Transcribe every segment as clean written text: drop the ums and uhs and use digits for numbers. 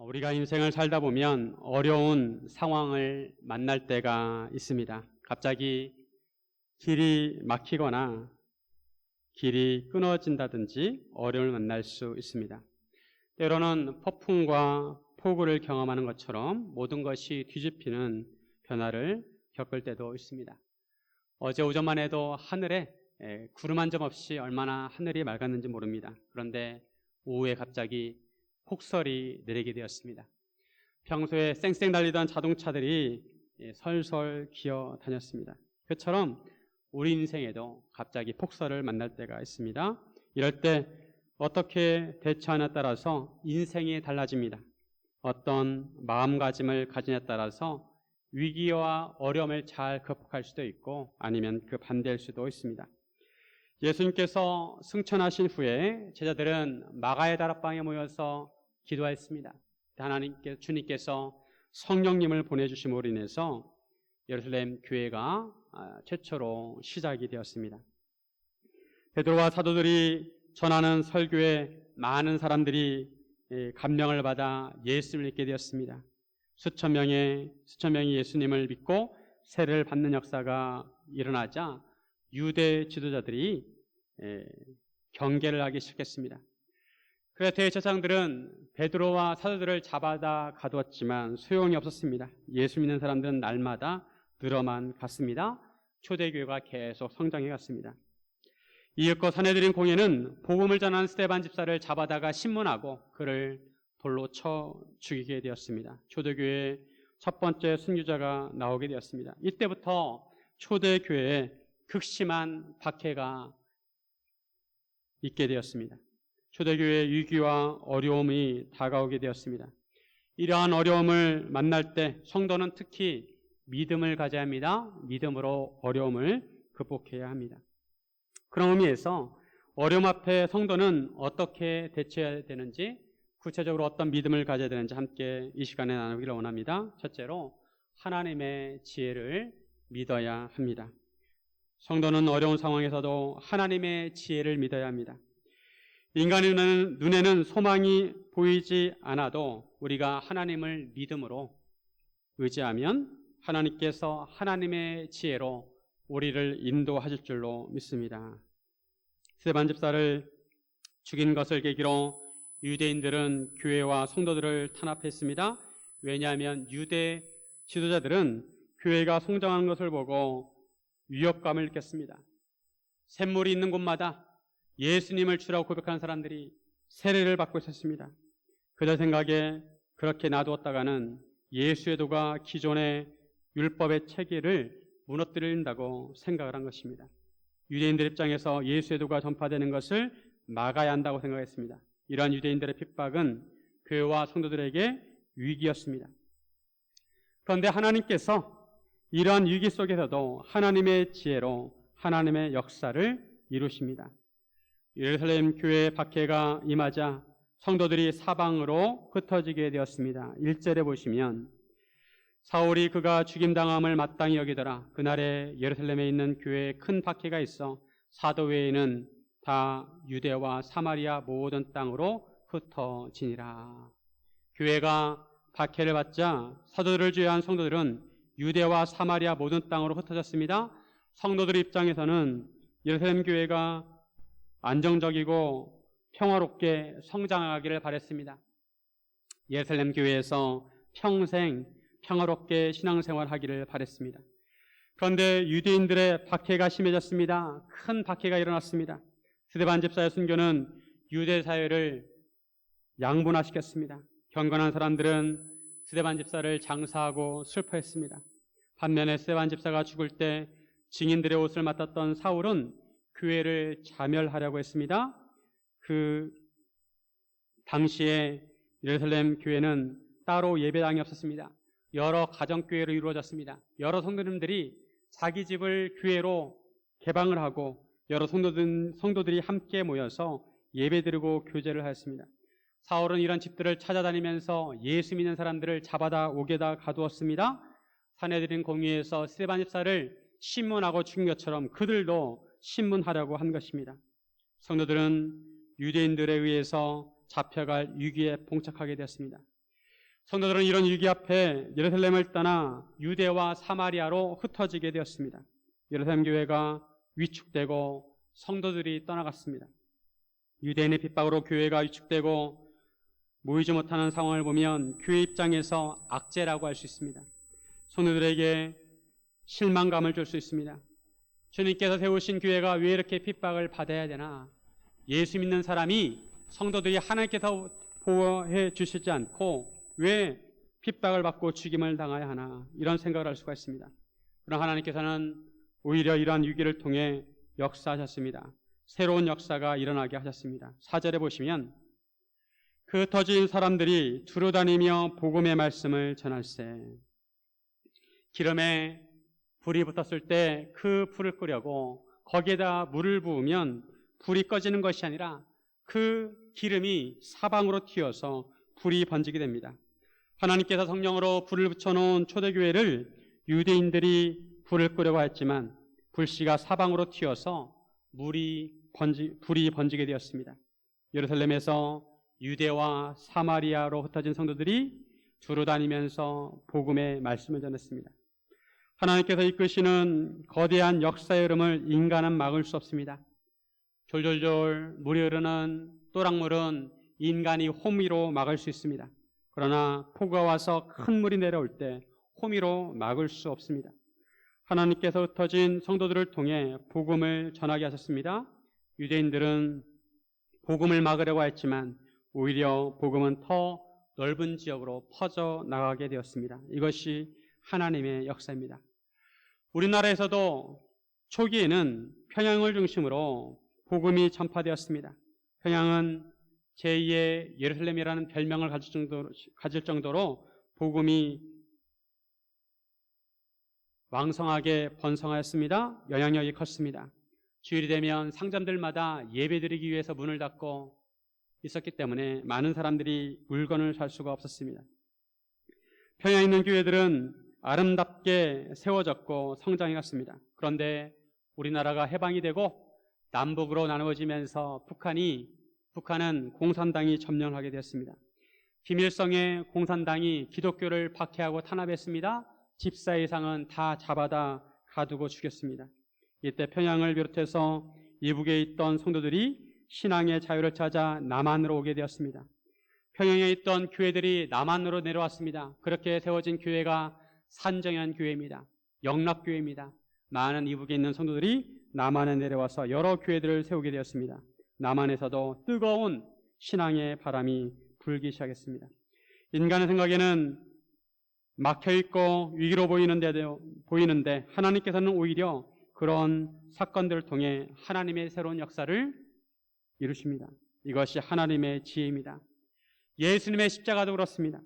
우리가 인생을 살다 보면 어려운 상황을 만날 때가 있습니다. 갑자기 길이 막히거나 길이 끊어진다든지 어려움을 만날 수 있습니다. 때로는 폭풍과 폭우를 경험하는 것처럼 모든 것이 뒤집히는 변화를 겪을 때도 있습니다. 어제 오전만 해도 하늘에 구름 한 점 없이 얼마나 하늘이 맑았는지 모릅니다. 그런데 오후에 갑자기 폭설이 내리게 되었습니다. 평소에 쌩쌩 달리던 자동차들이 설설 기어 다녔습니다. 그처럼 우리 인생에도 갑자기 폭설을 만날 때가 있습니다. 이럴 때 어떻게 대처하냐에 따라서 인생이 달라집니다. 어떤 마음가짐을 가지냐에 따라서 위기와 어려움을 잘 극복할 수도 있고 아니면 그 반대일 수도 있습니다. 예수님께서 승천하신 후에 제자들은 마가의 다락방에 모여서 기도했습니다. 주님께서 성령님을 보내주심으로 인해서 예루살렘 교회가 최초로 시작이 되었습니다. 베드로와 사도들이 전하는 설교에 많은 사람들이 감명을 받아 예수님을 믿게 되었습니다. 수천 명이 예수님을 믿고 세례를 받는 역사가 일어나자 유대 지도자들이 경계를 하기 시작했습니다. 그래서 대제사장들은 베드로와 사도들을 잡아다 가두었지만 소용이 없었습니다. 예수 믿는 사람들은 날마다 늘어만 갔습니다. 초대교회가 계속 성장해 갔습니다. 이윽고 산헤드린 공회는 복음을 전하는 스데반 집사를 잡아다가 신문하고 그를 돌로 쳐 죽이게 되었습니다. 초대교회의 첫 번째 순교자가 나오게 되었습니다. 이때부터 초대교회에 극심한 박해가 있게 되었습니다. 초대교회의 위기와 어려움이 다가오게 되었습니다. 이러한 어려움을 만날 때 성도는 특히 믿음을 가져야 합니다. 믿음으로 어려움을 극복해야 합니다. 그런 의미에서 어려움 앞에 성도는 어떻게 대처해야 되는지, 구체적으로 어떤 믿음을 가져야 되는지 함께 이 시간에 나누기를 원합니다. 첫째로 하나님의 지혜를 믿어야 합니다. 성도는 어려운 상황에서도 하나님의 지혜를 믿어야 합니다. 인간의 눈에는 소망이 보이지 않아도 우리가 하나님을 믿음으로 의지하면 하나님께서 하나님의 지혜로 우리를 인도하실 줄로 믿습니다. 스데반 집사를 죽인 것을 계기로 유대인들은 교회와 성도들을 탄압했습니다. 왜냐하면 유대 지도자들은 교회가 성장하는 것을 보고 위협감을 느꼈습니다. 샘물이 있는 곳마다 예수님을 주라고 고백하는 사람들이 세례를 받고 있었습니다. 그들 생각에 그렇게 놔두었다가는 예수의 도가 기존의 율법의 체계를 무너뜨린다고 생각을 한 것입니다. 유대인들 입장에서 예수의 도가 전파되는 것을 막아야 한다고 생각했습니다. 이러한 유대인들의 핍박은 교회와 성도들에게 위기였습니다. 그런데 하나님께서 이러한 위기 속에서도 하나님의 지혜로 하나님의 역사를 이루십니다. 예루살렘 교회의 박해가 임하자 성도들이 사방으로 흩어지게 되었습니다. 1절에 보시면 사울이 그가 죽임당함을 마땅히 여기더라. 그날에 예루살렘에 있는 교회에 큰 박해가 있어 사도 외에는 다 유대와 사마리아 모든 땅으로 흩어지니라. 교회가 박해를 받자 사도들을 제외한 성도들은 유대와 사마리아 모든 땅으로 흩어졌습니다. 성도들 입장에서는 예루살렘 교회가 안정적이고 평화롭게 성장하기를 바랬습니다. 예루살렘 교회에서 평생 평화롭게 신앙생활하기를 바랬습니다. 그런데 유대인들의 박해가 심해졌습니다. 큰 박해가 일어났습니다. 스데반 집사의 순교는 유대 사회를 양분화시켰습니다. 경건한 사람들은 스데반 집사를 장사하고 슬퍼했습니다. 반면에 스데반 집사가 죽을 때 증인들의 옷을 맡았던 사울은 교회를 자멸하려고 했습니다. 그 당시에 예루살렘 교회는 따로 예배당이 없었습니다. 여러 가정교회로 이루어졌습니다. 여러 성도님들이 자기 집을 교회로 개방을 하고 여러 성도들이 함께 모여서 예배드리고 교제를 하였습니다. 사울은 이런 집들을 찾아다니면서 예수 믿는 사람들을 잡아다 옥에다 가두었습니다. 산헤드린 공회에서 스데반 집사를 신문하고 죽인 것처럼 그들도 신문하려고 한 것입니다. 성도들은 유대인들에 의해서 잡혀갈 위기에 봉착하게 되었습니다. 성도들은 이런 위기 앞에 예루살렘을 떠나 유대와 사마리아로 흩어지게 되었습니다. 예루살렘 교회가 위축되고 성도들이 떠나갔습니다. 유대인의 핍박으로 교회가 위축되고 모이지 못하는 상황을 보면 교회 입장에서 악재라고 할 수 있습니다. 성도들에게 실망감을 줄 수 있습니다. 주님께서 세우신 교회가 왜 이렇게 핍박을 받아야 되나? 예수 믿는 사람이 성도들이 하나님께서 보호해 주시지 않고 왜 핍박을 받고 죽임을 당해야 하나? 이런 생각을 할 수가 있습니다. 그러나 하나님께서는 오히려 이러한 위기를 통해 역사하셨습니다. 새로운 역사가 일어나게 하셨습니다. 4절에 보시면 그 흩어진 사람들이 두루 다니며 복음의 말씀을 전할세. 기름에 불이 붙었을 때 그 불을 끄려고 거기에다 물을 부으면 불이 꺼지는 것이 아니라 그 기름이 사방으로 튀어서 불이 번지게 됩니다. 하나님께서 성령으로 불을 붙여놓은 초대교회를 유대인들이 불을 끄려고 했지만 불씨가 사방으로 튀어서 불이 번지게 되었습니다. 예루살렘에서 유대와 사마리아로 흩어진 성도들이 두루 다니면서 복음의 말씀을 전했습니다. 하나님께서 이끄시는 거대한 역사의 흐름을 인간은 막을 수 없습니다. 졸졸졸 물이 흐르는 또랑물은 인간이 호미로 막을 수 있습니다. 그러나 폭우가 와서 큰 물이 내려올 때 호미로 막을 수 없습니다. 하나님께서 흩어진 성도들을 통해 복음을 전하게 하셨습니다. 유대인들은 복음을 막으려고 했지만 오히려 복음은 더 넓은 지역으로 퍼져 나가게 되었습니다. 이것이 하나님의 역사입니다. 우리나라에서도 초기에는 평양을 중심으로 복음이 전파되었습니다. 평양은 제2의 예루살렘이라는 별명을 가질 정도로 복음이 왕성하게 번성하였습니다. 영향력이 컸습니다. 주일이 되면 상점들마다 예배드리기 위해서 문을 닫고 있었기 때문에 많은 사람들이 물건을 살 수가 없었습니다. 평양에 있는 교회들은 아름답게 세워졌고 성장해 갔습니다. 그런데 우리나라가 해방이 되고 남북으로 나누어지면서 북한은 공산당이 점령하게 되었습니다. 김일성의 공산당이 기독교를 박해하고 탄압했습니다. 집사 이상은 다 잡아다 가두고 죽였습니다. 이때 평양을 비롯해서 이북에 있던 성도들이 신앙의 자유를 찾아 남한으로 오게 되었습니다. 평양에 있던 교회들이 남한으로 내려왔습니다. 그렇게 세워진 교회가 산정현 교회입니다. 영락교회입니다. 많은 이북에 있는 성도들이 남한에 내려와서 여러 교회들을 세우게 되었습니다. 남한에서도 뜨거운 신앙의 바람이 불기 시작했습니다. 인간의 생각에는 막혀있고 위기로 보이는데 하나님께서는 오히려 그런 사건들을 통해 하나님의 새로운 역사를 이루십니다. 이것이 하나님의 지혜입니다. 예수님의 십자가도 그렇습니다.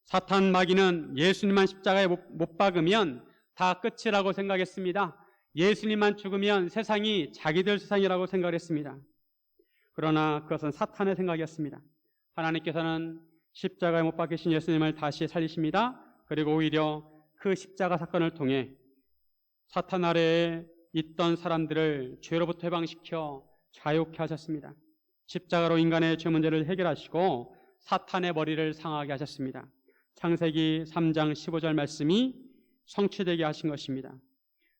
사탄 마귀는 예수님만 십자가에 못 박으면 다 끝이라고 생각했습니다. 예수님만 죽으면 세상이 자기들 세상이라고 생각했습니다. 그러나 그것은 사탄의 생각이었습니다. 하나님께서는 십자가에 못 박히신 예수님을 다시 살리십니다. 그리고 오히려 그 십자가 사건을 통해 사탄 아래에 있던 사람들을 죄로부터 해방시켜 자유케 하셨습니다. 십자가로 인간의 죄 문제를 해결하시고 사탄의 머리를 상하게 하셨습니다. 창세기 3장 15절 말씀이 성취되게 하신 것입니다.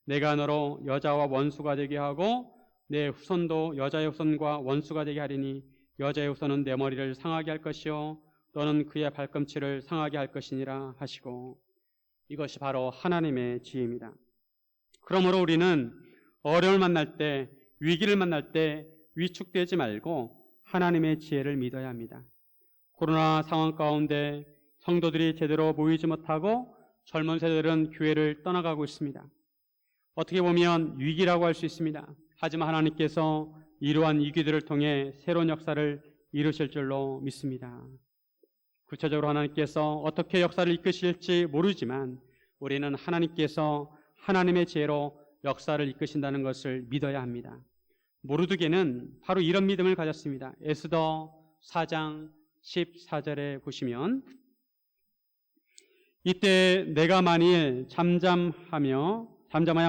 내가 너로 여자와 원수가 되게 하고 내 후손도 여자의 후손과 원수가 되게 하리니 여자의 후손은 내 머리를 상하게 할 것이요 너는 그의 발꿈치를 상하게 할 것이니라 하시고, 이것이 바로 하나님의 지혜입니다. 그러므로 우리는 어려움을 만날 때, 위기를 만날 때 위축되지 말고 하나님의 지혜를 믿어야 합니다. 코로나 상황 가운데 성도들이 제대로 모이지 못하고 젊은 세대들은 교회를 떠나가고 있습니다. 어떻게 보면 위기라고 할 수 있습니다. 하지만 하나님께서 이러한 위기들을 통해 새로운 역사를 이루실 줄로 믿습니다. 구체적으로 하나님께서 어떻게 역사를 이끄실지 모르지만 우리는 하나님께서 하나님의 지혜로 역사를 이끄신다는 것을 믿어야 합니다. 모르드게는 바로 이런 믿음을 가졌습니다. 에스더 4장 14절에 보시면 이때 내가 만일 잠잠하여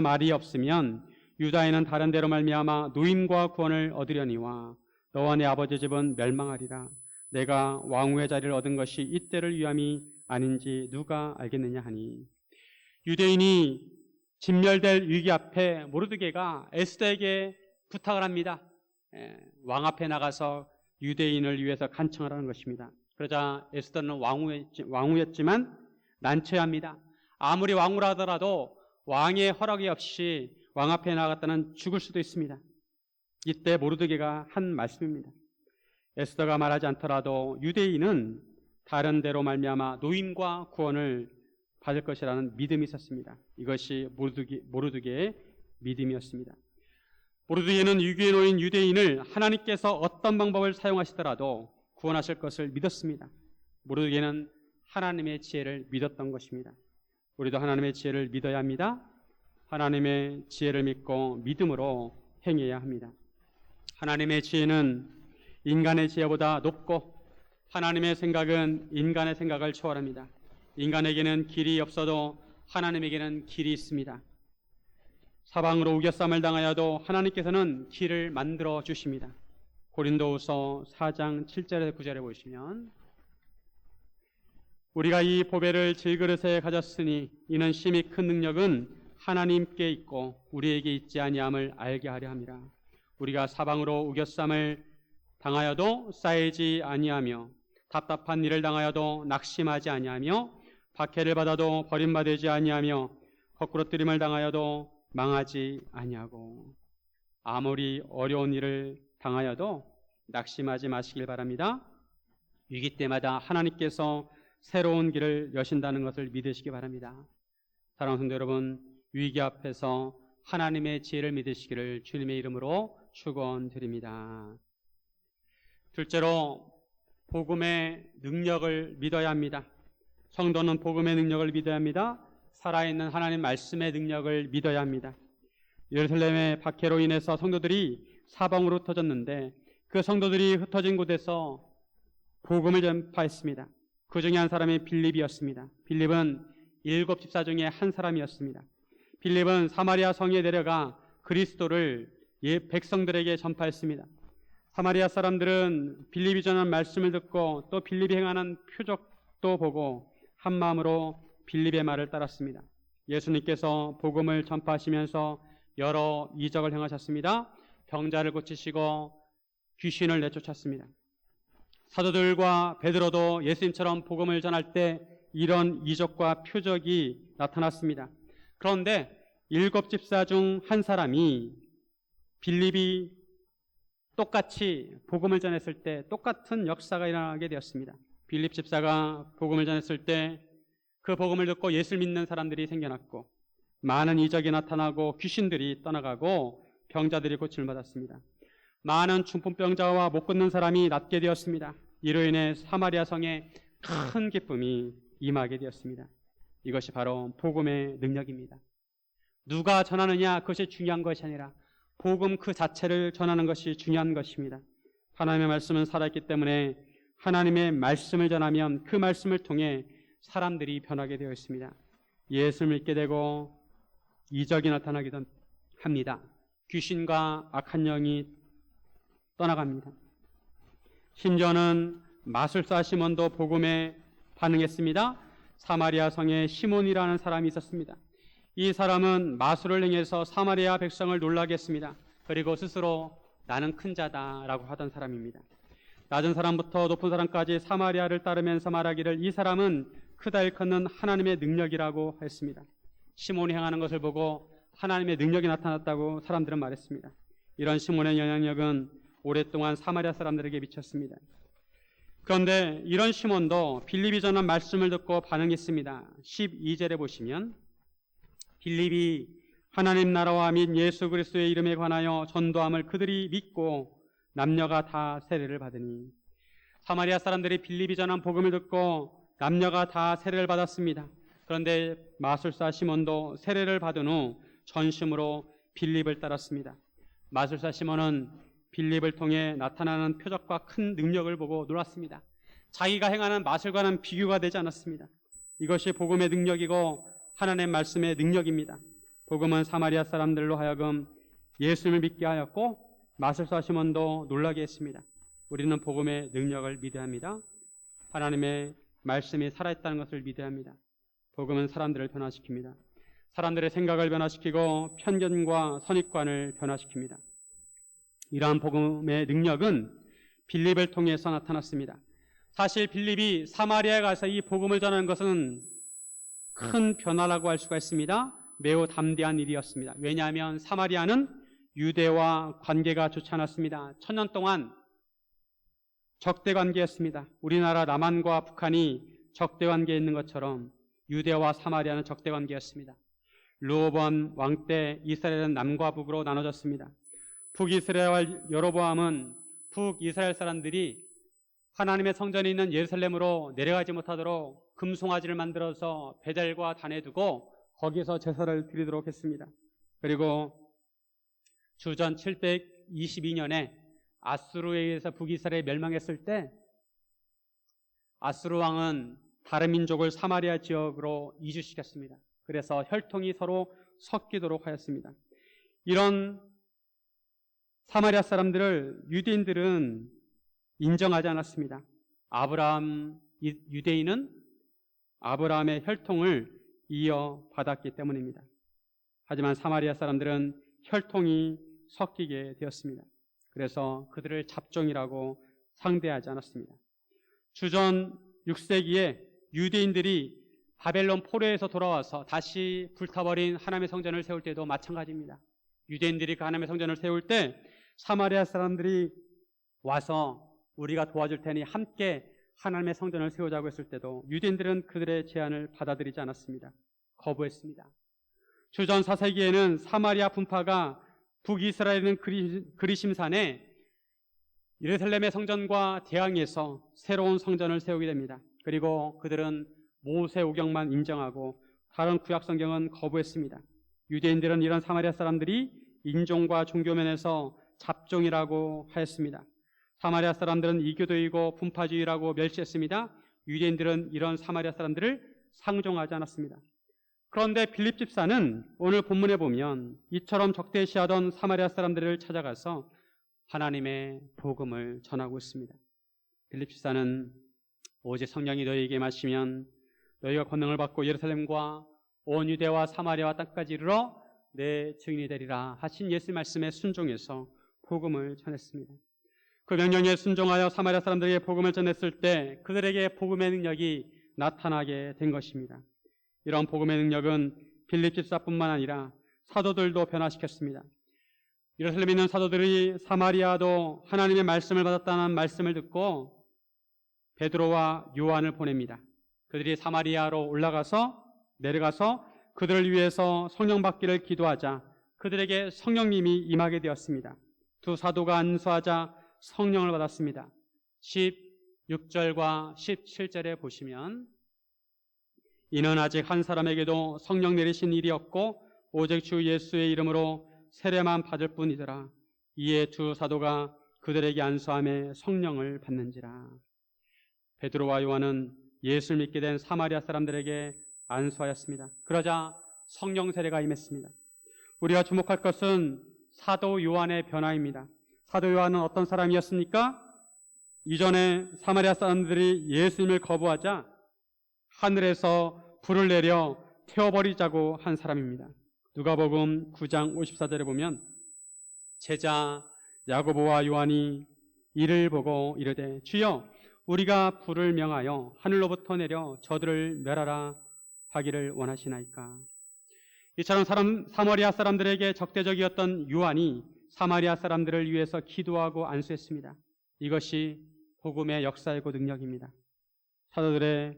말이 없으면 유다인은 다른 데로 말미암아 노임과 구원을 얻으려니와 너와 내 아버지 집은 멸망하리라. 내가 왕후의 자리를 얻은 것이 이때를 위함이 아닌지 누가 알겠느냐 하니, 유대인이 진멸될 위기 앞에 모르드게가 에스더에게 부탁을 합니다. 왕 앞에 나가서 유대인을 위해서 간청을 하는 것입니다. 그러자 에스더는 왕후였지만 난처해합니다. 아무리 왕후라 하더라도 왕의 허락이 없이 왕 앞에 나갔다는 죽을 수도 있습니다. 이때 모르드게가 한 말씀입니다. 에스더가 말하지 않더라도 유대인은 다른 데로 말미암아 노임과 구원을 받을 것이라는 믿음이 있었습니다. 이것이 모르드게의 믿음이었습니다. 모르드게는 위기에 놓인 유대인을 하나님께서 어떤 방법을 사용하시더라도 구원하실 것을 믿었습니다. 모르드게는 하나님의 지혜를 믿었던 것입니다. 우리도 하나님의 지혜를 믿어야 합니다. 하나님의 지혜를 믿고 믿음으로 행해야 합니다. 하나님의 지혜는 인간의 지혜보다 높고 하나님의 생각은 인간의 생각을 초월합니다. 인간에게는 길이 없어도 하나님에게는 길이 있습니다. 사방으로 우겨쌈을 당하여도 하나님께서는 길을 만들어 주십니다. 고린도후서 4장 7절에서 9절에 보시면, 우리가 이 보배를 질그릇에 가졌으니 이는 심히 큰 능력은 하나님께 있고 우리에게 있지 아니함을 알게 하려 함이라. 우리가 사방으로 우겨쌈을 당하여도 쌓이지 아니하며 답답한 일을 당하여도 낙심하지 아니하며 박해를 받아도 버림받지 아니하며 거꾸로 뜨림을 당하여도 망하지 아니하고, 아무리 어려운 일을 당하여도 낙심하지 마시길 바랍니다. 위기 때마다 하나님께서 새로운 길을 여신다는 것을 믿으시기 바랍니다. 사랑하는 성도 여러분, 위기 앞에서 하나님의 지혜를 믿으시기를 주님의 이름으로 축원드립니다. 둘째로, 복음의 능력을 믿어야 합니다. 성도는 복음의 능력을 믿어야 합니다. 살아있는 하나님 말씀의 능력을 믿어야 합니다. 예루살렘의 박해로 인해서 성도들이 사방으로 흩어졌는데 그 성도들이 흩어진 곳에서 복음을 전파했습니다. 그 중에 한 사람이 빌립이었습니다. 빌립은 7 집사 중에 한 사람이었습니다. 빌립은 사마리아 성에 내려가 그리스도를 백성들에게 전파했습니다. 사마리아 사람들은 빌립이 전한 말씀을 듣고 또 빌립이 행하는 표적도 보고 한 마음으로 빌립의 말을 따랐습니다. 예수님께서 복음을 전파하시면서 여러 이적을 행하셨습니다. 병자를 고치시고 귀신을 내쫓았습니다. 사도들과 베드로도 예수님처럼 복음을 전할 때 이런 이적과 표적이 나타났습니다. 그런데 7 집사 중 한 사람이 빌립이 똑같이 복음을 전했을 때 똑같은 역사가 일어나게 되었습니다. 빌립 집사가 복음을 전했을 때 그 복음을 듣고 예수를 믿는 사람들이 생겨났고 많은 이적이 나타나고 귀신들이 떠나가고 병자들이 고침을 받았습니다. 많은 중풍병자와 못 걷는 사람이 낫게 되었습니다. 이로 인해 사마리아 성에 큰 기쁨이 임하게 되었습니다. 이것이 바로 복음의 능력입니다. 누가 전하느냐, 그것이 중요한 것이 아니라 복음 그 자체를 전하는 것이 중요한 것입니다. 하나님의 말씀은 살아있기 때문에 하나님의 말씀을 전하면 그 말씀을 통해 사람들이 변하게 되어 있습니다. 예수를 믿게 되고 이적이 나타나기도 합니다. 귀신과 악한 영이 떠나갑니다. 심지어는 마술사 시몬도 복음에 반응했습니다. 사마리아 성에 시몬이라는 사람이 있었습니다. 이 사람은 마술을 행해서 사마리아 백성을 놀라게 했습니다. 그리고 스스로 나는 큰 자다라고 하던 사람입니다. 낮은 사람부터 높은 사람까지 사마리아를 따르면서 말하기를 이 사람은 크다 일컫는 하나님의 능력이라고 했습니다. 시몬이 행하는 것을 보고 하나님의 능력이 나타났다고 사람들은 말했습니다. 이런 시몬의 영향력은 오랫동안 사마리아 사람들에게 미쳤습니다. 그런데 이런 시몬도 빌립이 전한 말씀을 듣고 반응했습니다. 12절에 보시면 빌립이 하나님 나라와 및 예수 그리스도의 이름에 관하여 전도함을 그들이 믿고 남녀가 다 세례를 받으니, 사마리아 사람들이 빌립이 전한 복음을 듣고 남녀가 다 세례를 받았습니다. 그런데 마술사 시몬도 세례를 받은 후 전심으로 빌립을 따랐습니다. 마술사 시몬은 빌립을 통해 나타나는 표적과 큰 능력을 보고 놀랐습니다. 자기가 행하는 마술과는 비교가 되지 않았습니다. 이것이 복음의 능력이고 하나님의 말씀의 능력입니다. 복음은 사마리아 사람들로 하여금 예수님을 믿게 하였고 마술사 시몬도 놀라게 했습니다. 우리는 복음의 능력을 믿어야 합니다. 하나님의 말씀이 살아있다는 것을 믿어야 합니다. 복음은 사람들을 변화시킵니다. 사람들의 생각을 변화시키고 편견과 선입관을 변화시킵니다. 이러한 복음의 능력은 빌립을 통해서 나타났습니다. 사실 빌립이 사마리아에 가서 이 복음을 전하는 것은 큰 변화라고 할 수가 있습니다. 매우 담대한 일이었습니다. 왜냐하면 사마리아는 유대와 관계가 좋지 않았습니다. 1000년 동안 적대 관계였습니다. 우리나라 남한과 북한이 적대 관계에 있는 것처럼 유대와 사마리아는 적대 관계였습니다. 르호보암 왕 때 이스라엘은 남과 북으로 나눠졌습니다. 북이스라엘 여로보암은 북이스라엘 사람들이 하나님의 성전이 있는 예루살렘으로 내려가지 못하도록 금송아지를 만들어서 베델과 단에 두고 거기서 제사를 드리도록 했습니다. 그리고 주전 722년에 아수르에 의해서 북이스라엘이 멸망했을 때 아수르 왕은 다른 민족을 사마리아 지역으로 이주시켰습니다. 그래서 혈통이 서로 섞이도록 하였습니다. 이런 사마리아 사람들을 유대인들은 인정하지 않았습니다. 유대인은 아브라함의 혈통을 이어받았기 때문입니다. 하지만 사마리아 사람들은 혈통이 섞이게 되었습니다. 그래서 그들을 잡종이라고 상대하지 않았습니다. 주전 6세기에 유대인들이 바벨론 포로에서 돌아와서 다시 불타버린 하나님의 성전을 세울 때도 마찬가지입니다. 유대인들이 그 하나님의 성전을 세울 때 사마리아 사람들이 와서 우리가 도와줄 테니 함께 하나님의 성전을 세우자고 했을 때도 유대인들은 그들의 제안을 받아들이지 않았습니다. 거부했습니다. 주전 4세기에는 사마리아 분파가 북이스라엘은 그리심산에 예루살렘의 성전과 대항해서 새로운 성전을 세우게 됩니다. 그리고 그들은 모세 오경만 인정하고 다른 구약 성경은 거부했습니다. 유대인들은 이런 사마리아 사람들이 인종과 종교 면에서 잡종이라고 하였습니다. 사마리아 사람들은 이교도이고 분파주의라고 멸시했습니다. 유대인들은 이런 사마리아 사람들을 상종하지 않았습니다. 그런데 빌립 집사는 오늘 본문에 보면 이처럼 적대시하던 사마리아 사람들을 찾아가서 하나님의 복음을 전하고 있습니다. 빌립 집사는 오직 성령이 너희에게 마시면 너희가 권능을 받고 예루살렘과 온 유대와 사마리아와 땅까지 이르러 내 증인이 되리라 하신 예수 말씀에 순종해서 복음을 전했습니다. 그 명령에 순종하여 사마리아 사람들에게 복음을 전했을 때 그들에게 복음의 능력이 나타나게 된 것입니다. 이런 복음의 능력은 빌립 집사뿐만 아니라 사도들도 변화시켰습니다. 예루살렘에 있는 사도들이 사마리아도 하나님의 말씀을 받았다는 말씀을 듣고 베드로와 요한을 보냅니다. 그들이 사마리아로 내려가서 그들을 위해서 성령 받기를 기도하자 그들에게 성령님이 임하게 되었습니다. 두 사도가 안수하자 성령을 받았습니다. 16절과 17절에 보시면 이는 아직 한 사람에게도 성령 내리신 일이 없고 오직 주 예수의 이름으로 세례만 받을 뿐이더라. 이에 두 사도가 그들에게 안수함에 성령을 받는지라. 베드로와 요한은 예수를 믿게 된 사마리아 사람들에게 안수하였습니다. 그러자 성령 세례가 임했습니다. 우리가 주목할 것은 사도 요한의 변화입니다. 사도 요한은 어떤 사람이었습니까? 이전에 사마리아 사람들이 예수님을 거부하자 하늘에서 불을 내려 태워버리자고 한 사람입니다. 누가복음 9장 54절에 보면 제자 야고보와 요한이 이를 보고 이르되 주여 우리가 불을 명하여 하늘로부터 내려 저들을 멸하라 하기를 원하시나이까. 이처럼 사마리아 사람들에게 적대적이었던 요한이 사마리아 사람들을 위해서 기도하고 안수했습니다. 이것이 복음의 역사이고 능력입니다. 사도들의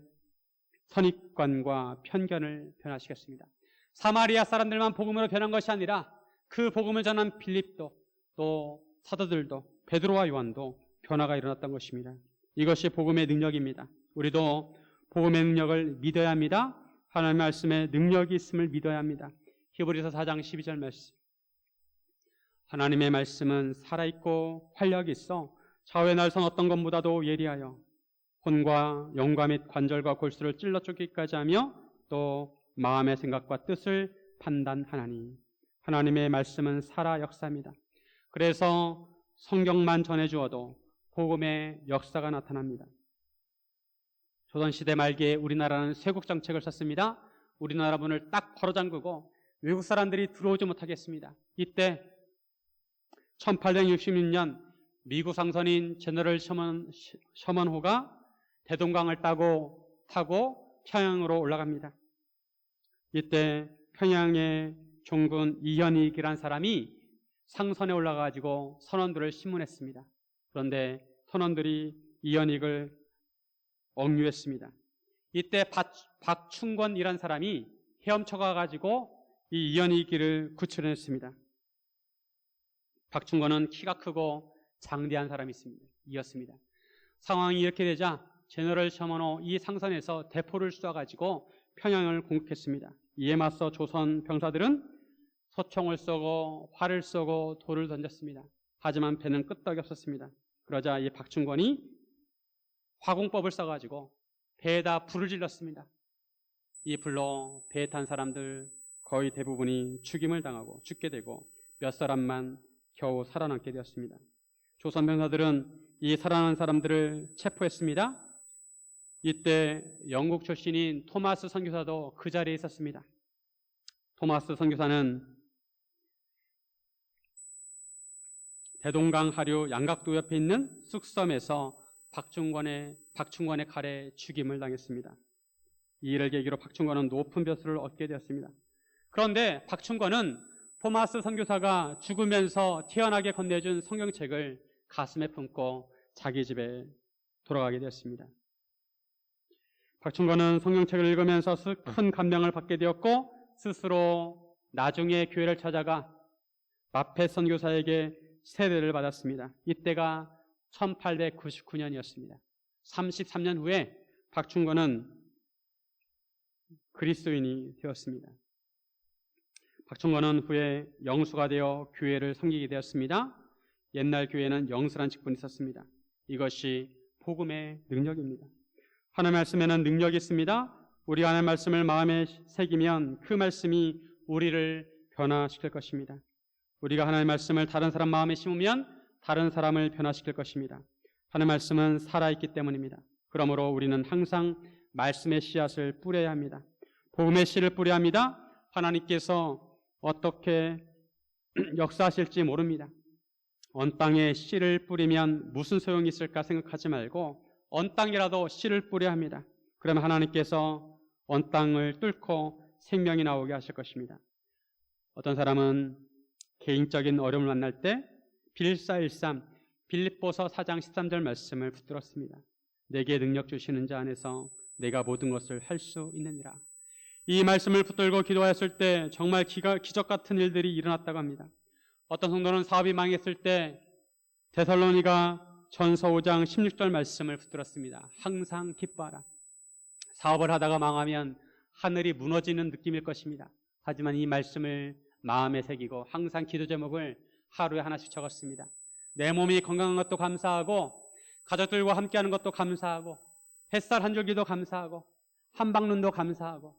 선입관과 편견을 변화시켰습니다. 사마리아 사람들만 복음으로 변한 것이 아니라 그 복음을 전한 빌립도 또 사도들도 베드로와 요한도 변화가 일어났던 것입니다. 이것이 복음의 능력입니다. 우리도 복음의 능력을 믿어야 합니다. 하나님의 말씀에 능력이 있음을 믿어야 합니다. 히브리서 4장 12절 말씀. 하나님의 말씀은 살아있고 활력이 있어 좌우의 날선 어떤 것보다도 예리하여 혼과 영과 및 관절과 골수를 찔러 쪼기까지 하며 또 마음의 생각과 뜻을 판단하나니. 하나님의 말씀은 살아 역사입니다. 그래서 성경만 전해주어도 복음의 역사가 나타납니다. 조선시대 말기에 우리나라는 쇄국 정책을 썼습니다. 우리나라 문을 딱 걸어잠그고 외국 사람들이 들어오지 못하게 했습니다. 이때 1866년 미국 상선인 제너럴 셔먼호가 대동강을 타고 평양으로 올라갑니다. 이때 평양의 종군 이현익이라는 사람이 상선에 올라가지고 선원들을 신문했습니다. 그런데 선원들이 이현익을 억류했습니다. 이때 박충권이라는 사람이 헤엄쳐 가가지고 이 이현익을 구출했습니다. 박충권은 키가 크고 장대한 사람이었습니다. 상황이 이렇게 되자 제너럴 셔먼호 이 상선에서 대포를 쏘아가지고 평양을 공격했습니다. 이에 맞서 조선 병사들은 소총을 쏘고 활을 쏘고 돌을 던졌습니다. 하지만 배는 끄떡이 없었습니다. 그러자 이 박충권이 화공법을 써가지고 배에다 불을 질렀습니다. 이 불로 배에 탄 사람들 거의 대부분이 죽임을 당하고 죽게 되고 몇 사람만 겨우 살아남게 되었습니다. 조선 병사들은 이 살아난 사람들을 체포했습니다. 이때 영국 출신인 토마스 선교사도 그 자리에 있었습니다. 토마스 선교사는 대동강 하류 양각도 옆에 있는 쑥섬에서 박충권의 칼에 죽임을 당했습니다. 이 일을 계기로 박충권은 높은 벼슬을 얻게 되었습니다. 그런데 박충권은 토마스 선교사가 죽으면서 태연하게 건네준 성경책을 가슴에 품고 자기 집에 돌아가게 되었습니다. 박충권은 성경책을 읽으면서 큰 감명을 받게 되었고 스스로 나중에 교회를 찾아가 마페 선교사에게 세례를 받았습니다. 이때가 1899년이었습니다. 33년 후에 박충권은 그리스도인이 되었습니다. 박충권은 후에 영수가 되어 교회를 섬기게 되었습니다. 옛날 교회는 영수란 직분이 있었습니다. 이것이 복음의 능력입니다. 하나님의 말씀에는 능력이 있습니다. 우리가 하나님의 말씀을 마음에 새기면 그 말씀이 우리를 변화시킬 것입니다. 우리가 하나님의 말씀을 다른 사람 마음에 심으면 다른 사람을 변화시킬 것입니다. 하나님의 말씀은 살아있기 때문입니다. 그러므로 우리는 항상 말씀의 씨앗을 뿌려야 합니다. 복음의 씨를 뿌려야 합니다. 하나님께서 어떻게 역사하실지 모릅니다. 언 땅에 씨를 뿌리면 무슨 소용이 있을까 생각하지 말고 언 땅이라도 씨를 뿌려야 합니다. 그러면 하나님께서 언 땅을 뚫고 생명이 나오게 하실 것입니다. 어떤 사람은 개인적인 어려움을 만날 때 빌사일삼 빌립보서 4장 13절 말씀을 붙들었습니다. 내게 능력 주시는 자 안에서 내가 모든 것을 할 수 있느니라. 이 말씀을 붙들고 기도하였을 때 정말 기적 같은 일들이 일어났다고 합니다. 어떤 성도는 사업이 망했을 때 데살로니가 전서 5장 16절 말씀을 붙들었습니다. 항상 기뻐하라. 사업을 하다가 망하면 하늘이 무너지는 느낌일 것입니다. 하지만 이 말씀을 마음에 새기고 항상 기도 제목을 하루에 하나씩 적었습니다. 내 몸이 건강한 것도 감사하고 가족들과 함께하는 것도 감사하고 햇살 한 줄기도 감사하고 한방눈도 감사하고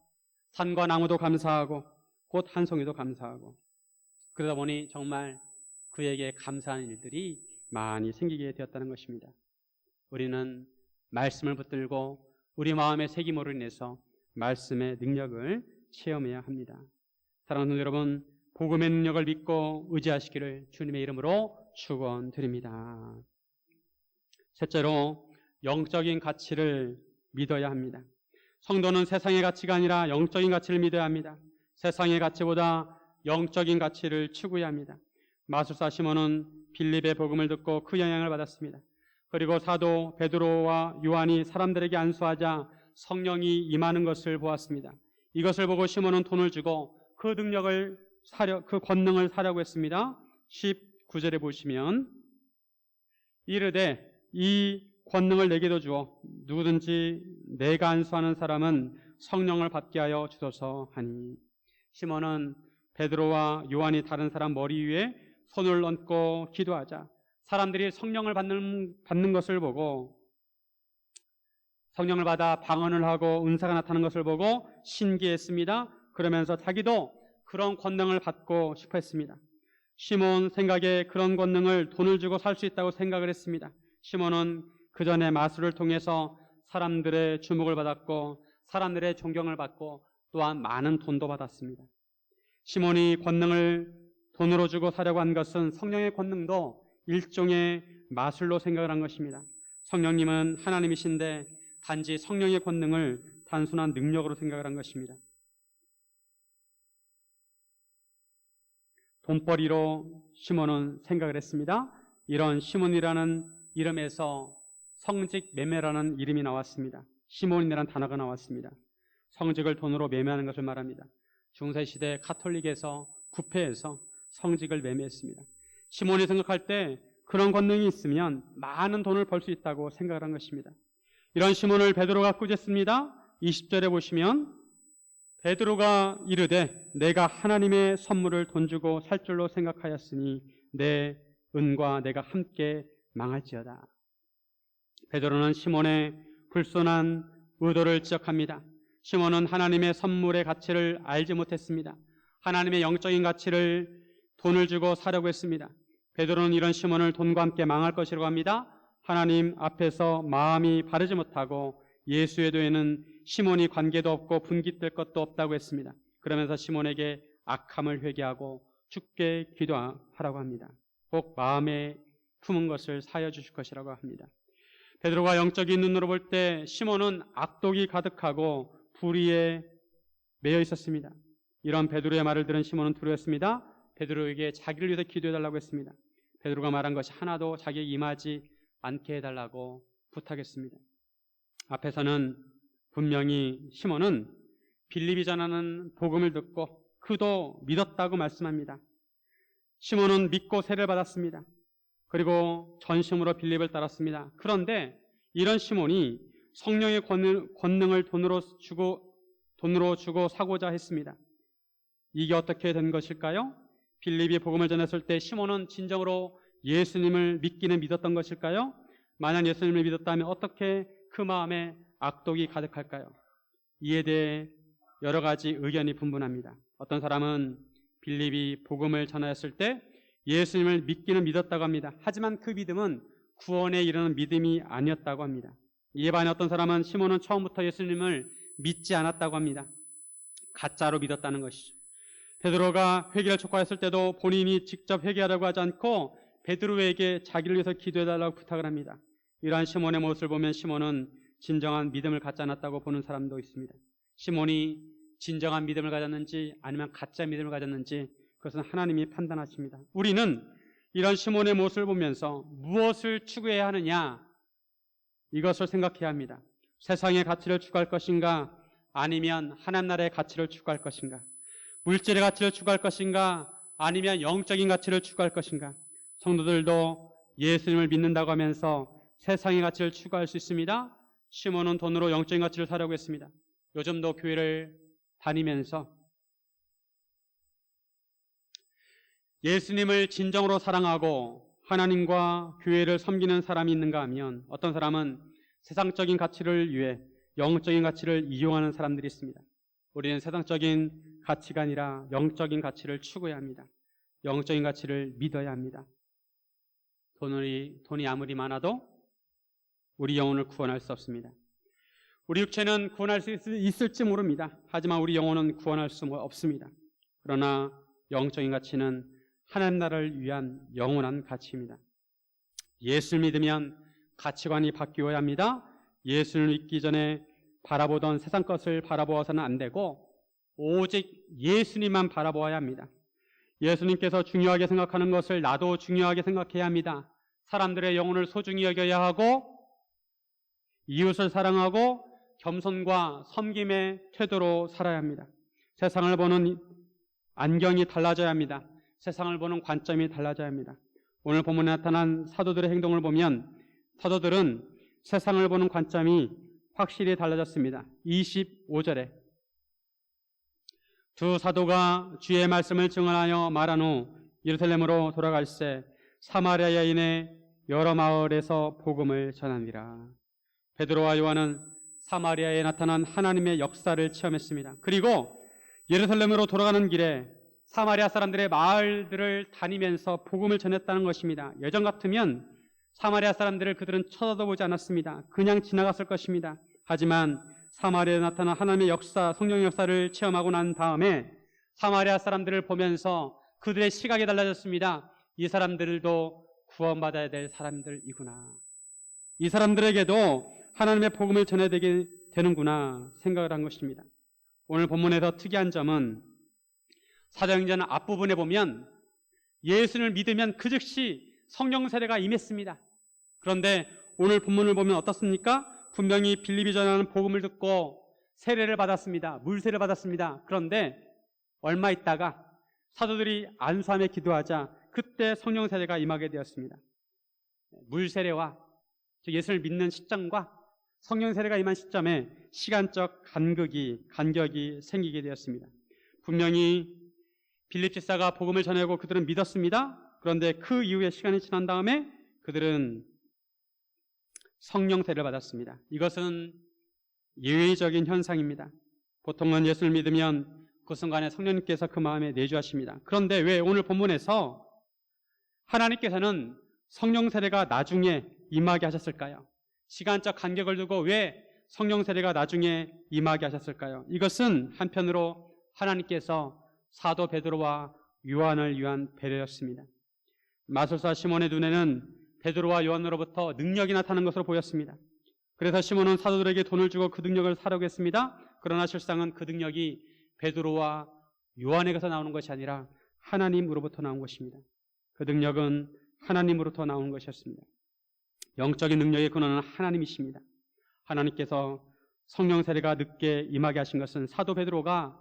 산과 나무도 감사하고 꽃 한 송이도 감사하고 그러다 보니 정말 그에게 감사한 일들이 많이 생기게 되었다는 것입니다. 우리는 말씀을 붙들고 우리 마음의 새김으로 인해서 말씀의 능력을 체험해야 합니다. 사랑하는 여러분, 복음의 능력을 믿고 의지하시기를 주님의 이름으로 축원드립니다. 셋째로 영적인 가치를 믿어야 합니다. 성도는 세상의 가치가 아니라 영적인 가치를 믿어야 합니다. 세상의 가치보다 영적인 가치를 추구해야 합니다. 마술사 시몬은 빌립의 복음을 듣고 그 영향을 받았습니다. 그리고 사도 베드로와 요한이 사람들에게 안수하자 성령이 임하는 것을 보았습니다. 이것을 보고 시몬은 돈을 주고 그 권능을 사려고 했습니다. 19절에 보시면 이르되 이 권능을 내게도 주어 누구든지 내가 안수하는 사람은 성령을 받게 하여 주소서 하니. 시몬은 베드로와 요한이 다른 사람 머리 위에 손을 얹고 기도하자 사람들이 성령을 받는 것을 보고 성령을 받아 방언을 하고 은사가 나타나는 것을 보고 신기했습니다. 그러면서 자기도 그런 권능을 받고 싶어 했습니다. 시몬 생각에 그런 권능을 돈을 주고 살 수 있다고 생각을 했습니다. 시몬은 그 전에 마술을 통해서 사람들의 주목을 받았고 사람들의 존경을 받고 또한 많은 돈도 받았습니다. 시몬이 권능을 돈으로 주고 사려고 한 것은 성령의 권능도 일종의 마술로 생각을 한 것입니다. 성령님은 하나님이신데 단지 성령의 권능을 단순한 능력으로 생각을 한 것입니다. 돈벌이로 시몬은 생각을 했습니다. 이런 시몬이라는 이름에서 성직 매매라는 이름이 나왔습니다. 시몬이라는 단어가 나왔습니다. 성직을 돈으로 매매하는 것을 말합니다. 중세시대 카톨릭에서 구패에서 성직을 매매했습니다. 시몬이 생각할 때 그런 권능이 있으면 많은 돈을 벌 수 있다고 생각을 한 것입니다. 이런 시몬을 베드로가 꾸짖습니다. 20절에 보시면 베드로가 이르되 내가 하나님의 선물을 돈 주고 살 줄로 생각하였으니 내 은과 내가 함께 망할지어다. 베드로는 시몬의 불순한 의도를 지적합니다. 시몬은 하나님의 선물의 가치를 알지 못했습니다. 하나님의 영적인 가치를 돈을 주고 사려고 했습니다. 베드로는 이런 시몬을 돈과 함께 망할 것이라고 합니다. 하나님 앞에서 마음이 바르지 못하고 예수의 도에는 시몬이 관계도 없고 분깃될 것도 없다고 했습니다. 그러면서 시몬에게 악함을 회개하고 주께 기도하라고 합니다. 꼭 마음에 품은 것을 사여 주실 것이라고 합니다. 베드로가 영적인 눈으로 볼 때 시몬은 악독이 가득하고 불의에 매여 있었습니다. 이런 베드로의 말을 들은 시몬은 두려웠습니다. 베드로에게 자기를 위해서 기도해달라고 했습니다. 베드로가 말한 것이 하나도 자기에게 임하지 않게 해달라고 부탁했습니다. 앞에서는 분명히 시몬은 빌립이 전하는 복음을 듣고 그도 믿었다고 말씀합니다. 시몬은 믿고 세례를 받았습니다. 그리고 전심으로 빌립을 따랐습니다. 그런데 이런 시몬이 성령의 권능을 돈으로 주고 사고자 했습니다. 이게 어떻게 된 것일까요? 빌립이 복음을 전했을 때 시몬은 진정으로 예수님을 믿기는 믿었던 것일까요? 만약 예수님을 믿었다면 어떻게 그 마음에 악독이 가득할까요? 이에 대해 여러 가지 의견이 분분합니다. 어떤 사람은 빌립이 복음을 전하였을 때 예수님을 믿기는 믿었다고 합니다. 하지만 그 믿음은 구원에 이르는 믿음이 아니었다고 합니다. 이에 반해 어떤 사람은 시몬은 처음부터 예수님을 믿지 않았다고 합니다. 가짜로 믿었다는 것이죠. 베드로가 회개를 촉구했을 때도 본인이 직접 회개하라고 하지 않고 베드로에게 자기를 위해서 기도해달라고 부탁을 합니다. 이러한 시몬의 모습을 보면 시몬은 진정한 믿음을 갖지 않았다고 보는 사람도 있습니다. 시몬이 진정한 믿음을 가졌는지 아니면 가짜 믿음을 가졌는지 그것은 하나님이 판단하십니다. 우리는 이런 시몬의 모습을 보면서 무엇을 추구해야 하느냐 이것을 생각해야 합니다. 세상의 가치를 추구할 것인가 아니면 하나님 나라의 가치를 추구할 것인가, 물질의 가치를 추구할 것인가 아니면 영적인 가치를 추구할 것인가. 성도들도 예수님을 믿는다고 하면서 세상의 가치를 추구할 수 있습니다. 시몬은 돈으로 영적인 가치를 사려고 했습니다. 요즘도 교회를 다니면서 예수님을 진정으로 사랑하고 하나님과 교회를 섬기는 사람이 있는가 하면 어떤 사람은 세상적인 가치를 위해 영적인 가치를 이용하는 사람들이 있습니다. 우리는 세상적인 가치가 아니라 영적인 가치를 추구해야 합니다. 영적인 가치를 믿어야 합니다. 돈이 아무리 많아도 우리 영혼을 구원할 수 없습니다. 우리 육체는 구원할 수 있을지 모릅니다. 하지만 우리 영혼은 구원할 수 없습니다. 그러나 영적인 가치는 하나님 나라를 위한 영원한 가치입니다. 예수를 믿으면 가치관이 바뀌어야 합니다. 예수를 믿기 전에 바라보던 세상 것을 바라보아서는 안 되고 오직 예수님만 바라보아야 합니다. 예수님께서 중요하게 생각하는 것을 나도 중요하게 생각해야 합니다. 사람들의 영혼을 소중히 여겨야 하고 이웃을 사랑하고 겸손과 섬김의 태도로 살아야 합니다. 세상을 보는 안경이 달라져야 합니다. 세상을 보는 관점이 달라져야 합니다. 오늘 본문에 나타난 사도들의 행동을 보면 사도들은 세상을 보는 관점이 확실히 달라졌습니다. 25절에 두 사도가 주의 말씀을 증언하여 말한 후 예루살렘으로 돌아갈새 사마리아 여인의 여러 마을에서 복음을 전하니라. 베드로와 요한은 사마리아에 나타난 하나님의 역사를 체험했습니다. 그리고 예루살렘으로 돌아가는 길에 사마리아 사람들의 마을들을 다니면서 복음을 전했다는 것입니다. 예전 같으면 사마리아 사람들을 그들은 쳐다도 보지 않았습니다. 그냥 지나갔을 것입니다. 하지만 사마리아에 나타난 하나님의 역사, 성령의 역사를 체험하고 난 다음에 사마리아 사람들을 보면서 그들의 시각이 달라졌습니다. 이 사람들도 구원받아야 될 사람들이구나. 이 사람들에게도 하나님의 복음을 전해야 되는구나 생각을 한 것입니다. 오늘 본문에서 특이한 점은 사도행전 앞부분에 보면 예수를 믿으면 그 즉시 성령 세례가 임했습니다. 그런데 오늘 본문을 보면 어떻습니까? 분명히 빌립이 전하는 복음을 듣고 세례를 받았습니다. 물세례를 받았습니다. 그런데 얼마 있다가 사도들이 안수함에 기도하자 그때 성령 세례가 임하게 되었습니다. 물세례와 예수를 믿는 시점과 성령 세례가 임한 시점에 시간적 간격이 생기게 되었습니다. 분명히 빌립 집사가 복음을 전하고 그들은 믿었습니다. 그런데 그 이후에 시간이 지난 다음에 그들은 성령 세례를 받았습니다. 이것은 예외적인 현상입니다. 보통은 예수를 믿으면 그 순간에 성령님께서 그 마음에 내주하십니다. 그런데 왜 오늘 본문에서 하나님께서는 성령 세례가 나중에 임하게 하셨을까요? 시간적 간격을 두고 왜 성령 세례가 나중에 임하게 하셨을까요? 이것은 한편으로 하나님께서 사도 베드로와 요한을 위한 배려였습니다. 마술사 시몬의 눈에는 베드로와 요한으로부터 능력이 나타나는 것으로 보였습니다. 그래서 시몬은 사도들에게 돈을 주고 그 능력을 사려고 했습니다. 그러나 실상은 그 능력이 베드로와 요한에게서 나오는 것이 아니라 하나님으로부터 나온 것입니다. 그 능력은 하나님으로부터 나온 것이었습니다. 영적인 능력의 근원은 하나님이십니다. 하나님께서 성령 세례가 늦게 임하게 하신 것은 사도 베드로가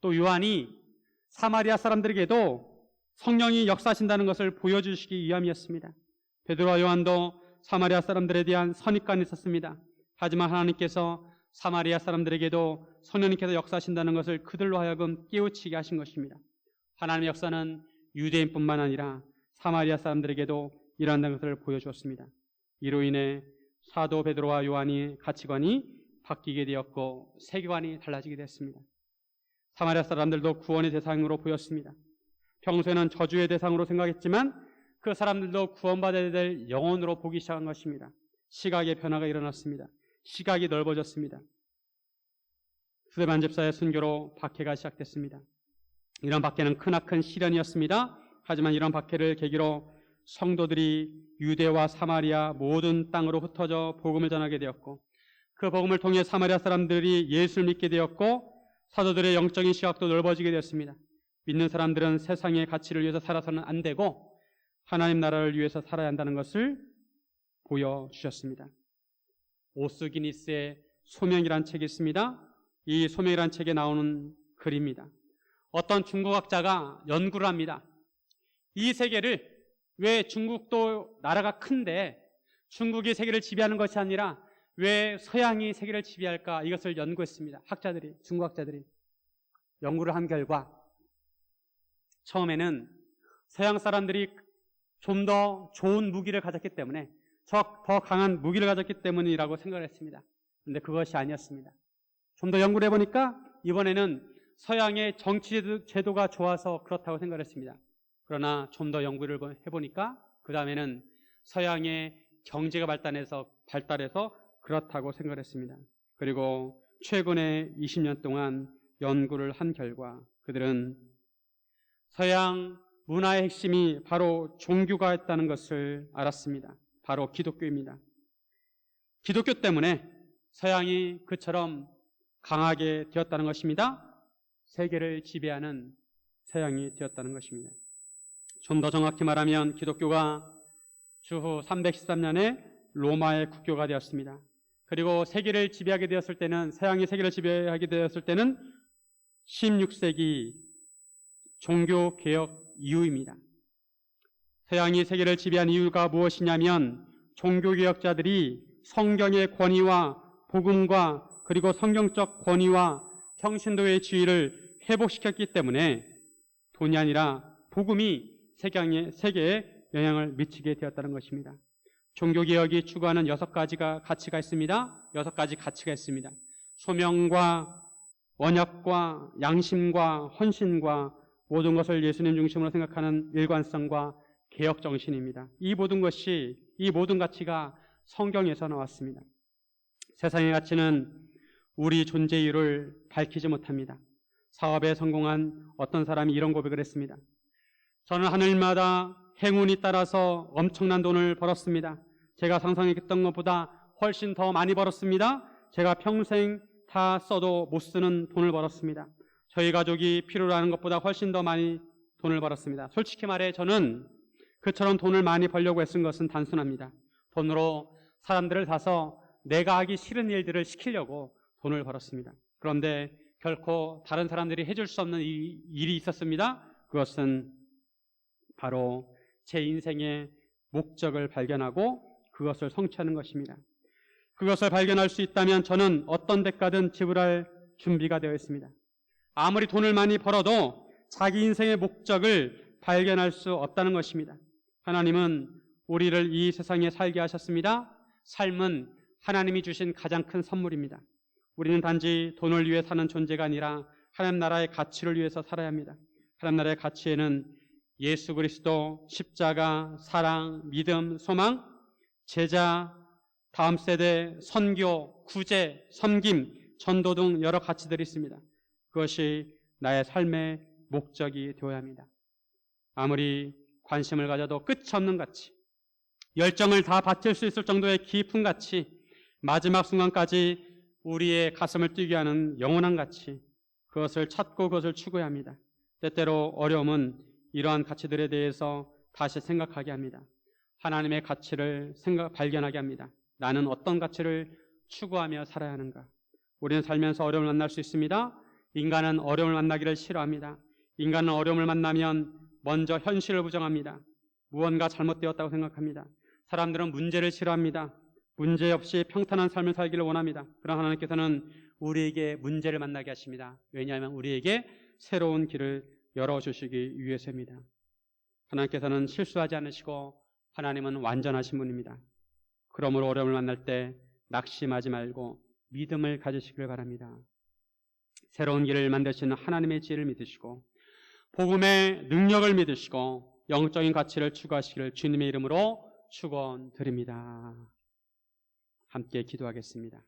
또 요한이 사마리아 사람들에게도 성령이 역사하신다는 것을 보여주시기 위함이었습니다. 베드로와 요한도 사마리아 사람들에 대한 선입관이 있었습니다. 하지만 하나님께서 사마리아 사람들에게도 성령님께서 역사하신다는 것을 그들로 하여금 깨우치게 하신 것입니다. 하나님의 역사는 유대인뿐만 아니라 사마리아 사람들에게도 일어난다는 것을 보여주었습니다. 이로 인해 사도 베드로와 요한의 가치관이 바뀌게 되었고 세계관이 달라지게 됐습니다. 사마리아 사람들도 구원의 대상으로 보였습니다. 평소에는 저주의 대상으로 생각했지만 그 사람들도 구원받아야 될 영혼으로 보기 시작한 것입니다. 시각의 변화가 일어났습니다. 시각이 넓어졌습니다. 스데반 집사의 순교로 박해가 시작됐습니다. 이런 박해는 크나큰 시련이었습니다. 하지만 이런 박해를 계기로 성도들이 유대와 사마리아 모든 땅으로 흩어져 복음을 전하게 되었고 그 복음을 통해 사마리아 사람들이 예수를 믿게 되었고 사도들의 영적인 시각도 넓어지게 되었습니다. 믿는 사람들은 세상의 가치를 위해서 살아서는 안 되고 하나님 나라를 위해서 살아야 한다는 것을 보여주셨습니다. 오스기니스의 소명이라는 책이 있습니다. 이 소명이라는 책에 나오는 글입니다. 어떤 중국학자가 연구를 합니다. 이 세계를 왜 중국도 나라가 큰데 중국이 세계를 지배하는 것이 아니라 왜 서양이 세계를 지배할까? 이것을 연구했습니다. 중국학자들이 연구를 한 결과 처음에는 서양 사람들이 좀 더 좋은 무기를 가졌기 때문에 더 강한 무기를 가졌기 때문이라고 생각을 했습니다. 그런데 그것이 아니었습니다. 좀 더 연구를 해보니까 이번에는 서양의 정치 제도가 좋아서 그렇다고 생각을 했습니다. 그러나 좀 더 연구를 해보니까 그 다음에는 서양의 경제가 발달해서 그렇다고 생각을 했습니다. 그리고 최근에 20년 동안 연구를 한 결과 그들은 서양 문화의 핵심이 바로 종교가였다는 것을 알았습니다. 바로 기독교입니다. 기독교 때문에 서양이 그처럼 강하게 되었다는 것입니다. 세계를 지배하는 서양이 되었다는 것입니다. 좀 더 정확히 말하면 기독교가 주후 313년에 로마의 국교가 되었습니다. 그리고 세계를 지배하게 되었을 때는 서양이 세계를 지배하게 되었을 때는 16세기 종교개혁 이후입니다. 서양이 세계를 지배한 이유가 무엇이냐면 종교개혁자들이 성경의 권위와 복음과 그리고 성경적 권위와 평신도의 지위를 회복시켰기 때문에 돈이 아니라 복음이 세계에 영향을 미치게 되었다는 것입니다. 종교개혁이 추구하는 6가지가 가치가 있습니다. 6가지 가치가 있습니다. 소명과 언약과 양심과 헌신과 모든 것을 예수님 중심으로 생각하는 일관성과 개혁 정신입니다. 이 모든 것이 이 모든 가치가 성경에서 나왔습니다. 세상의 가치는 우리 존재 이유를 밝히지 못합니다. 사업에 성공한 어떤 사람이 이런 고백을 했습니다. 저는 하늘마다 행운이 따라서 엄청난 돈을 벌었습니다. 제가 상상했던 것보다 훨씬 더 많이 벌었습니다. 제가 평생 다 써도 못 쓰는 돈을 벌었습니다. 저희 가족이 필요로 하는 것보다 훨씬 더 많이 돈을 벌었습니다. 솔직히 말해 저는 그처럼 돈을 많이 벌려고 애쓴 것은 단순합니다. 돈으로 사람들을 사서 내가 하기 싫은 일들을 시키려고 돈을 벌었습니다. 그런데 결코 다른 사람들이 해줄 수 없는 일이 있었습니다. 그것은 바로 제 인생의 목적을 발견하고 그것을 성취하는 것입니다. 그것을 발견할 수 있다면 저는 어떤 대가든 지불할 준비가 되어 있습니다. 아무리 돈을 많이 벌어도 자기 인생의 목적을 발견할 수 없다는 것입니다. 하나님은 우리를 이 세상에 살게 하셨습니다. 삶은 하나님이 주신 가장 큰 선물입니다. 우리는 단지 돈을 위해 사는 존재가 아니라 하나님 나라의 가치를 위해서 살아야 합니다. 하나님 나라의 가치에는 예수 그리스도, 십자가, 사랑, 믿음, 소망, 제자, 다음 세대, 선교, 구제, 섬김, 전도 등 여러 가치들이 있습니다. 그것이 나의 삶의 목적이 되어야 합니다. 아무리 관심을 가져도 끝이 없는 가치, 열정을 다 바칠 수 있을 정도의 깊은 가치, 마지막 순간까지 우리의 가슴을 뛰게 하는 영원한 가치, 그것을 찾고 그것을 추구해야 합니다. 때때로 어려움은 이러한 가치들에 대해서 다시 생각하게 합니다. 하나님의 가치를 발견하게 합니다. 나는 어떤 가치를 추구하며 살아야 하는가? 우리는 살면서 어려움을 만날 수 있습니다. 인간은 어려움을 만나기를 싫어합니다. 인간은 어려움을 만나면 먼저 현실을 부정합니다. 무언가 잘못되었다고 생각합니다. 사람들은 문제를 싫어합니다. 문제 없이 평탄한 삶을 살기를 원합니다. 그러나 하나님께서는 우리에게 문제를 만나게 하십니다. 왜냐하면 우리에게 새로운 길을 열어주시기 위해서입니다. 하나님께서는 실수하지 않으시고 하나님은 완전하신 분입니다. 그러므로 어려움을 만날 때 낙심하지 말고 믿음을 가지시길 바랍니다. 새로운 길을 만드시는 하나님의 지혜를 믿으시고 복음의 능력을 믿으시고 영적인 가치를 추구하시기를 주님의 이름으로 축원드립니다. 함께 기도하겠습니다.